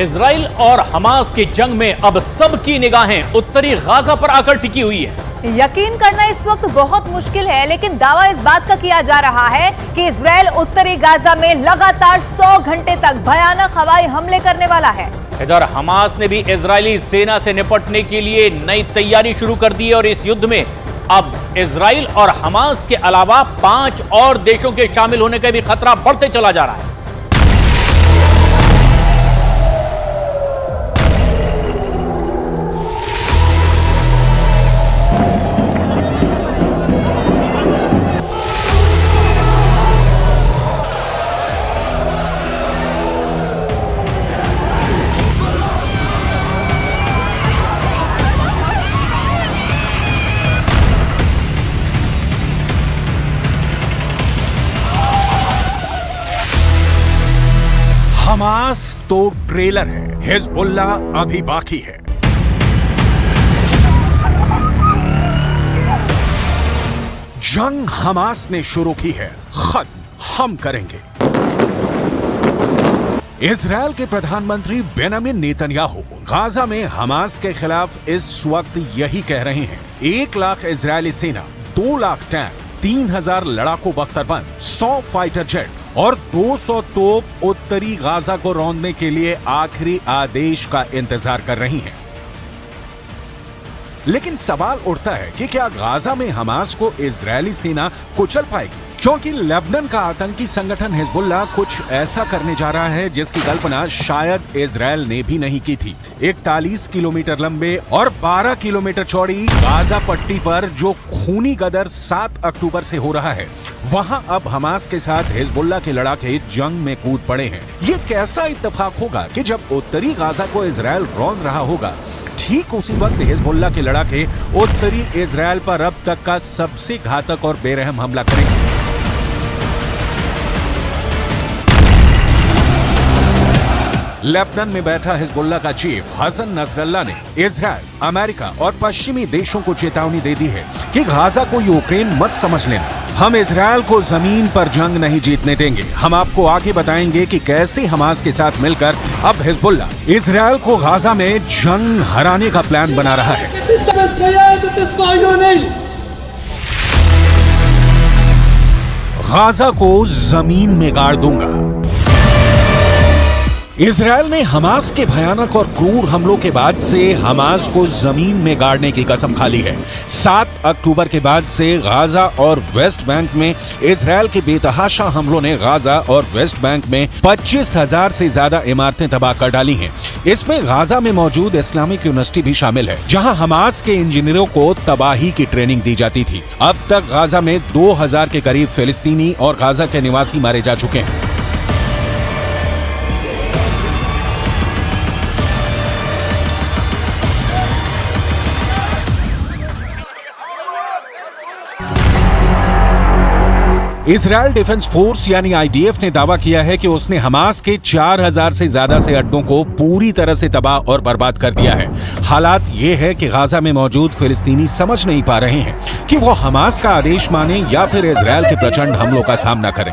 Israel और Hamas की जंग में अब सबकी निगाहें उत्तरी गाजा पर आकर टिकी हुई है। यकीन करना इस वक्त बहुत मुश्किल है, लेकिन दावा इस बात का किया जा रहा है कि इजराइल उत्तरी गाजा में लगातार 100 घंटे तक भयानक हवाई हमले करने वाला है। इधर हमास ने भी इजरायली सेना से निपटने के लिए नई तैयारी शुरू कर दी है और इस युद्ध में अब इजराइल और हमास के अलावा 5 और देशों के शामिल होने का भी खतरा बढ़ते चला जा रहा है। हमास तो ट्रेलर है, हिजबुल्ला अभी बाकी है। जंग हमास ने शुरू की है, खत्म हम करेंगे। इजराइल के प्रधानमंत्री बेंजामिन नेतन्याहू गाजा में हमास के खिलाफ इस वक्त यही कह रहे हैं। 1 लाख इजरायली सेना, 2 लाख टैंक, 3000 लड़ाकू बख्तरबंद, 100 फाइटर जेट और 200 तोप उत्तरी गाजा को रौंदने के लिए आखिरी आदेश का इंतजार कर रही हैं। लेकिन सवाल उठता है कि क्या गाजा में हमास को इजरायली सेना कुचल पाएगी? क्योंकि लेबनान का आतंकी संगठन हिजबुल्ला कुछ ऐसा करने जा रहा है जिसकी कल्पना शायद इजराइल ने भी नहीं की थी। 41 किलोमीटर लंबे और 12 किलोमीटर चौड़ी गाजा पट्टी पर जो खूनी गदर 7 अक्टूबर से हो रहा है, वहां अब हमास के साथ हिजबुल्ला के लड़ाके जंग में कूद पड़े हैं। ये कैसा इत्तेफाक होगा कि जब उत्तरी गाजा को इजराइल रौंद रहा होगा, ठीक उसी वक्त हिजबुल्ला के लड़ाके उत्तरी इजराइल पर अब तक का सबसे घातक और बेरहम हमला करेंगे। लेबनान में बैठा हिजबुल्ला का चीफ हसन नसरल्ला ने इजराइल, अमेरिका और पश्चिमी देशों को चेतावनी दे दी है कि गाजा को यूक्रेन मत समझ लेना। हम इजराइल को जमीन पर जंग नहीं जीतने देंगे। हम आपको आगे बताएंगे कि कैसे हमास के साथ मिलकर अब हिजबुल्ला इजराइल को गाजा में जंग हराने का प्लान बना रहा है। गाजा को जमीन में गाड़ दूंगा। इजराइल ने हमास के भयानक और क्रूर हमलों के बाद से हमास को जमीन में गाड़ने की कसम खा ली है। 7 अक्टूबर के बाद से गाजा और वेस्ट बैंक में इजराइल के बेतहाशा हमलों ने गाजा और वेस्ट बैंक में 25,000 से ज्यादा इमारतें तबाह कर डाली हैं। इसमें गाजा में मौजूद इस्लामिक यूनिवर्सिटी भी शामिल है, जहां हमास के इंजीनियरों को तबाही की ट्रेनिंग दी जाती थी। अब तक गाजा में 2000 के करीब फिलिस्तीनी और गाजा के निवासी मारे जा चुके हैं। इजराइल डिफेंस फोर्स यानी आईडीएफ ने दावा किया है कि उसने हमास के 4000 से ज्यादा से अड्डों को पूरी तरह से तबाह और बर्बाद कर दिया है। हालात ये है कि गाजा में मौजूद फिलिस्तीनी समझ नहीं पा रहे हैं कि वो हमास का आदेश माने या फिर इजराइल के प्रचंड हमलों का सामना करें।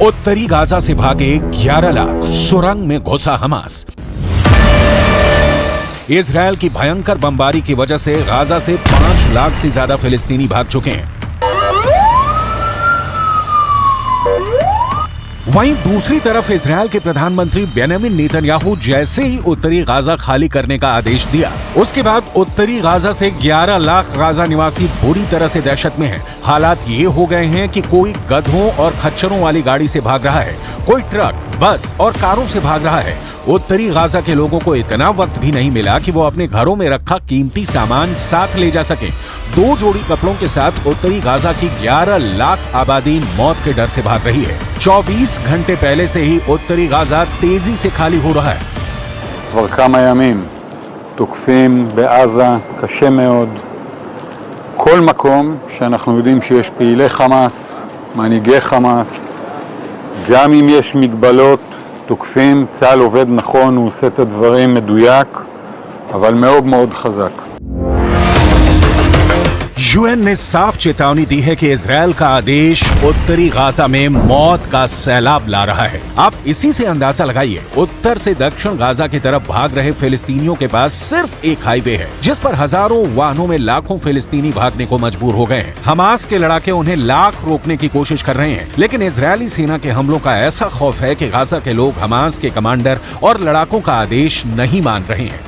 उत्तरी गाजा से भागे 11 लाख, सुरंग में घुसा हमास। इजराइल की भयंकर बमबारी की वजह से गाजा से 5 लाख से ज्यादा फिलिस्तीनी भाग चुके हैं। वहीं दूसरी तरफ इजराइल के प्रधानमंत्री बेंजामिन नेतन्याहू जैसे ही उत्तरी गाजा खाली करने का आदेश दिया, उसके बाद उत्तरी गाजा से 11 लाख गाजा निवासी बुरी तरह से दहशत में हैं। हालात ये हो गए हैं कि कोई गधों और खच्चरों वाली गाड़ी से भाग रहा है, कोई ट्रक, बस और कारों से भाग रहा है। उत्तरी गाजा के लोगों को इतना वक्त भी नहीं मिला कि वो अपने घरों में रखा कीमती सामान साथ ले जा सके। 2 जोड़ी कपड़ों के साथ उत्तरी गाजा की 11 लाख आबादी मौत के डर से भाग रही है। 24 घंटे पहले से ही उत्तरी गाजा तेजी से खाली हो रहा है। כבר כמה ימים תוקפים בעזה קשה מאוד. כל מקום שאנחנו יודעים שיש פעילי חמאס, מנהיגי חמאס, גם אם יש מגבלות, תוקפים. צה"ל עובד נכון, הוא עושה את הדברים מדויק, אבל מאוד מאוד חזק. यूएन ने साफ चेतावनी दी है कि इजरायल का आदेश उत्तरी गाजा में मौत का सैलाब ला रहा है। आप इसी से अंदाजा लगाइए, उत्तर से दक्षिण गाजा की तरफ भाग रहे फिलिस्तीनियों के पास सिर्फ एक हाईवे है, जिस पर हजारों वाहनों में लाखों फिलिस्तीनी भागने को मजबूर हो गए हैं। हमास के लड़ाके उन्हें लाख रोकने की कोशिश कर रहे हैं, लेकिन इजरायली सेना के हमलों का ऐसा खौफ है कि गाजा के लोग हमास के कमांडर और लड़ाकों का आदेश नहीं मान रहे हैं।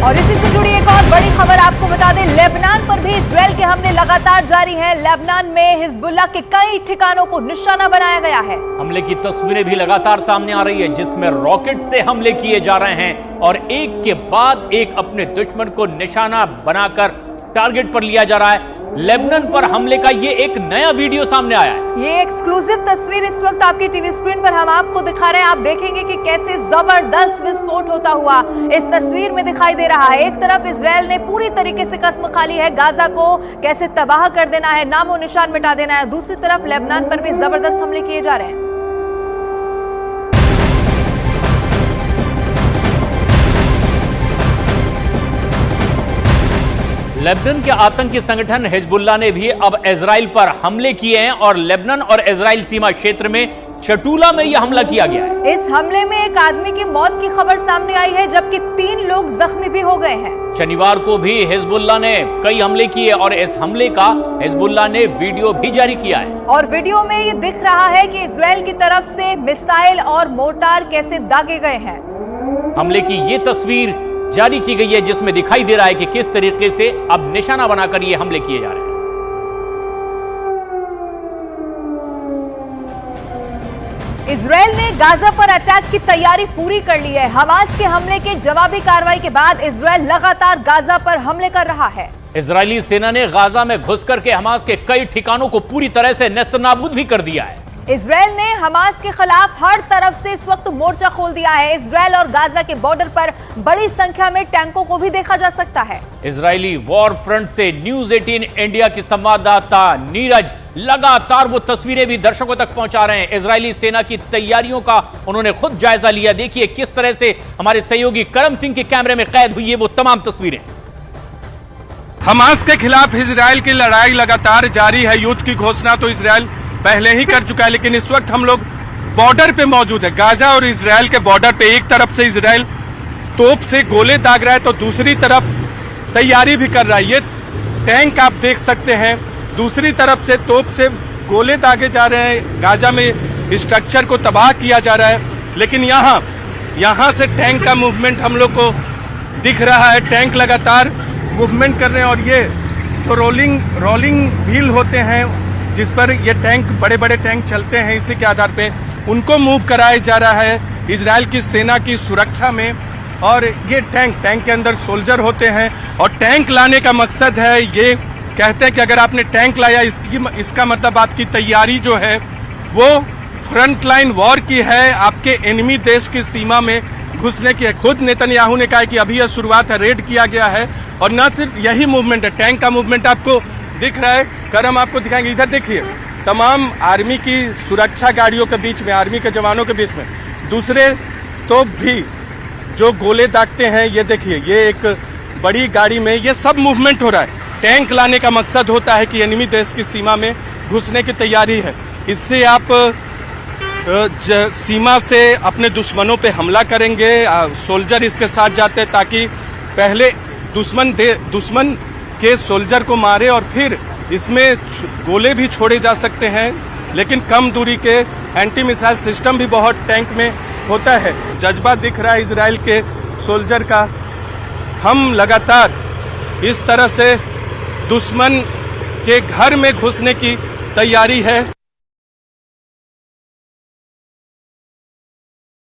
और इसी से जुड़ी एक और बड़ी खबर आपको बता दें, लेबनान पर भी इजरायल के हमले लगातार जारी हैं। लेबनान में हिजबुल्लाह के कई ठिकानों को निशाना बनाया गया है। हमले की तस्वीरें भी लगातार सामने आ रही है, जिसमें रॉकेट से हमले किए जा रहे हैं और एक के बाद एक अपने दुश्मन को निशाना बनाकर टारगेट पर लिया जा रहा है। लेबनान पर हमले का ये एक नया वीडियो सामने आया है। ये एक्सक्लूसिव तस्वीर इस वक्त आपकी टीवी स्क्रीन पर हम आपको दिखा रहे हैं। आप देखेंगे कि कैसे जबरदस्त विस्फोट होता हुआ इस तस्वीर में दिखाई दे रहा है। एक तरफ इजरायल ने पूरी तरीके से कसम खा ली है, गाजा को कैसे तबाह कर देना है, नामो निशान मिटा देना है। दूसरी तरफ लेबनान पर भी जबरदस्त हमले किए जा रहे हैं। लेबनान के आतंकी संगठन हिजबुल्लाह ने भी अब इजराइल पर हमले किए हैं और लेबनान और इजराइल सीमा क्षेत्र में चटूला में यह हमला किया गया है। इस हमले में एक आदमी की मौत की खबर सामने आई है, जबकि 3 लोग जख्मी भी हो गए हैं। शनिवार को भी हिजबुल्लाह ने कई हमले किए और इस हमले का हिजबुल्लाह ने वीडियो भी जारी किया है। और वीडियो में ये दिख रहा है कि इजराइल की तरफ से मिसाइल और मोर्टार कैसे दागे गए हैं। हमले की ये तस्वीर जारी की गई है, जिसमें दिखाई दे रहा है कि किस तरीके से अब निशाना बनाकर ये हमले किए जा रहे हैं। इजरायल ने गाजा पर अटैक की तैयारी पूरी कर ली है। हमास के हमले के जवाबी कार्रवाई के बाद इजरायल लगातार गाजा पर हमले कर रहा है। इजरायली सेना ने गाजा में घुसकर के हमास के कई ठिकानों को पूरी तरह से नेस्तनाबूद भी कर दिया है। इजरायल ने हमास के खिलाफ हर तरफ से इस वक्त मोर्चा खोल दिया है। इजरायल और गाजा के बॉर्डर पर बड़ी संख्या में टैंकों को भी देखा जा सकता है। इजरायली वॉर फ्रंट से न्यूज 18 इंडिया की संवाददाता नीरज लगातार वो तस्वीरें भी दर्शकों तक पहुंचा रहे हैं। इजरायली सेना की तैयारियों का उन्होंने खुद जायजा लिया। देखिए किस तरह से हमारे सहयोगी करम सिंह के कैमरे में कैद हुई है वो तमाम तस्वीरें। हमास के खिलाफ इजरायल की लड़ाई लगातार जारी है। युद्ध की घोषणा तो इजरायल पहले ही कर चुका है, लेकिन इस वक्त हम लोग बॉर्डर पे मौजूद है, गाजा और इजरायल के बॉर्डर पे। एक तरफ से इजरायल तोप से गोले दाग रहा है तो दूसरी तरफ तैयारी भी कर रहा है। ये टैंक आप देख सकते हैं, दूसरी तरफ से तोप से गोले दागे जा रहे हैं। गाजा में स्ट्रक्चर को तबाह किया जा रहा है, लेकिन यहाँ से टैंक का मूवमेंट हम लोग को दिख रहा है। टैंक लगातार मूवमेंट कर रहे हैं और ये जो रोलिंग व्हील होते हैं जिस पर ये टैंक बड़े बड़े टैंक चलते हैं, इसी के आधार पे उनको मूव कराया जा रहा है इजरायल की सेना की सुरक्षा में। और ये टैंक के अंदर सोल्जर होते हैं और टैंक लाने का मकसद है, ये कहते हैं कि अगर आपने टैंक लाया इसका मतलब आपकी तैयारी जो है वो फ्रंट लाइन वॉर की है, आपके एनिमी देश की सीमा में घुसने की है। खुद नेतन्याहू ने कहा है कि अभी यह शुरुआत है, रेड किया गया है। और न सिर्फ यही मूवमेंट है, टैंक का मूवमेंट आपको दिख रहा है। करम आपको दिखाएंगे, इधर देखिए तमाम आर्मी की सुरक्षा गाड़ियों के बीच में, आर्मी के जवानों के बीच में दूसरे तो भी जो गोले दागते हैं, ये देखिए ये एक बड़ी गाड़ी में ये सब मूवमेंट हो रहा है। टैंक लाने का मकसद होता है कि एनिमी देश की सीमा में घुसने की तैयारी है। इससे आप सीमा से अपने दुश्मनों पे हमला करेंगे। सोल्जर इसके साथ जाते हैं ताकि पहले दुश्मन के सोल्जर को मारे और फिर इसमें गोले भी छोड़े जा सकते हैं, लेकिन कम दूरी के एंटी मिसाइल सिस्टम भी बहुत टैंक में होता है। जज्बा दिख रहा है इजराइल के सोल्जर का। हम लगातार इस तरह से दुश्मन के घर में घुसने की तैयारी है।